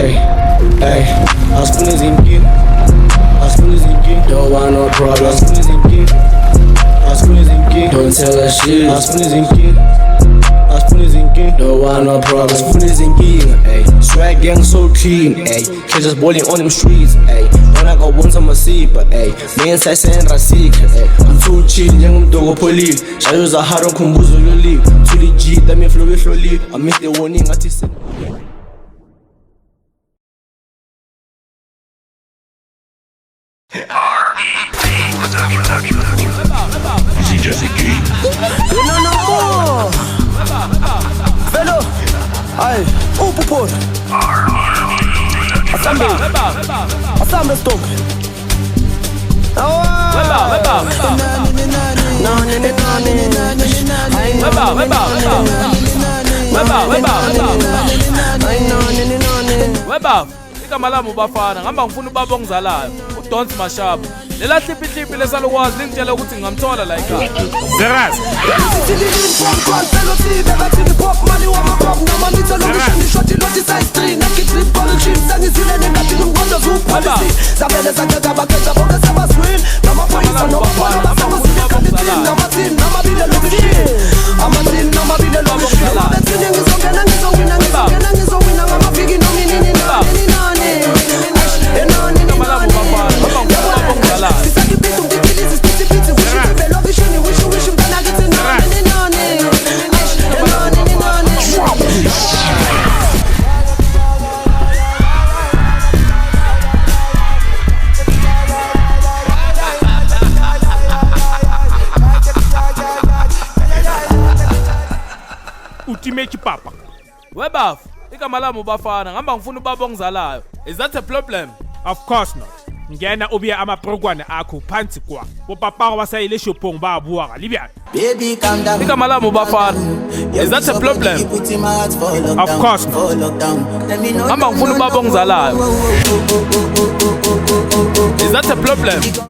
Hey, hey, asifuni izinkinga, asifuni izinkinga. Don't want no problem, asifuni izinkinga, asifuni izinkinga. Don't tell us shit, asifuni izinkinga, asifuni izinkinga. Don't want no problem, asifuni izinkinga. Hey, swag gang so clean, hey, kids just balling on them streets, hey. When I go once I'm a sleeper, hey, me inside saying Rasika, hey. I'm too chill, njengomdoko pholile. Shayo zaharo khumbuzo loliwe. Too legit, that me flow ehloliwe. I miss the warning, ngathi se DJ Ziki. No more. Fellow. Aye. Upupor. Assemble stock. Weba, igama lami ubafana, ngihamba ngifuna ubaba ongizalayo, uDonsi Mashaba. Lela hliphi lesalukwazi lingitshela ukuthi ngingamthola la ekhaya. Zeraz. Ultimate papa. Weba, igama lami ubafana, ngihamba ngifuna ubaba ongizalayo. Is that a problem? Of course not. Ngena ubiya amaprogwana akho phansi kwa. Bopapa wasayile shopong ba bua ga libya. Baby, calm down. Igama lami ubafana. Is that a problem? Of course not. Ngihamba ngifuna ubaba ongizalayo. Is that a problem?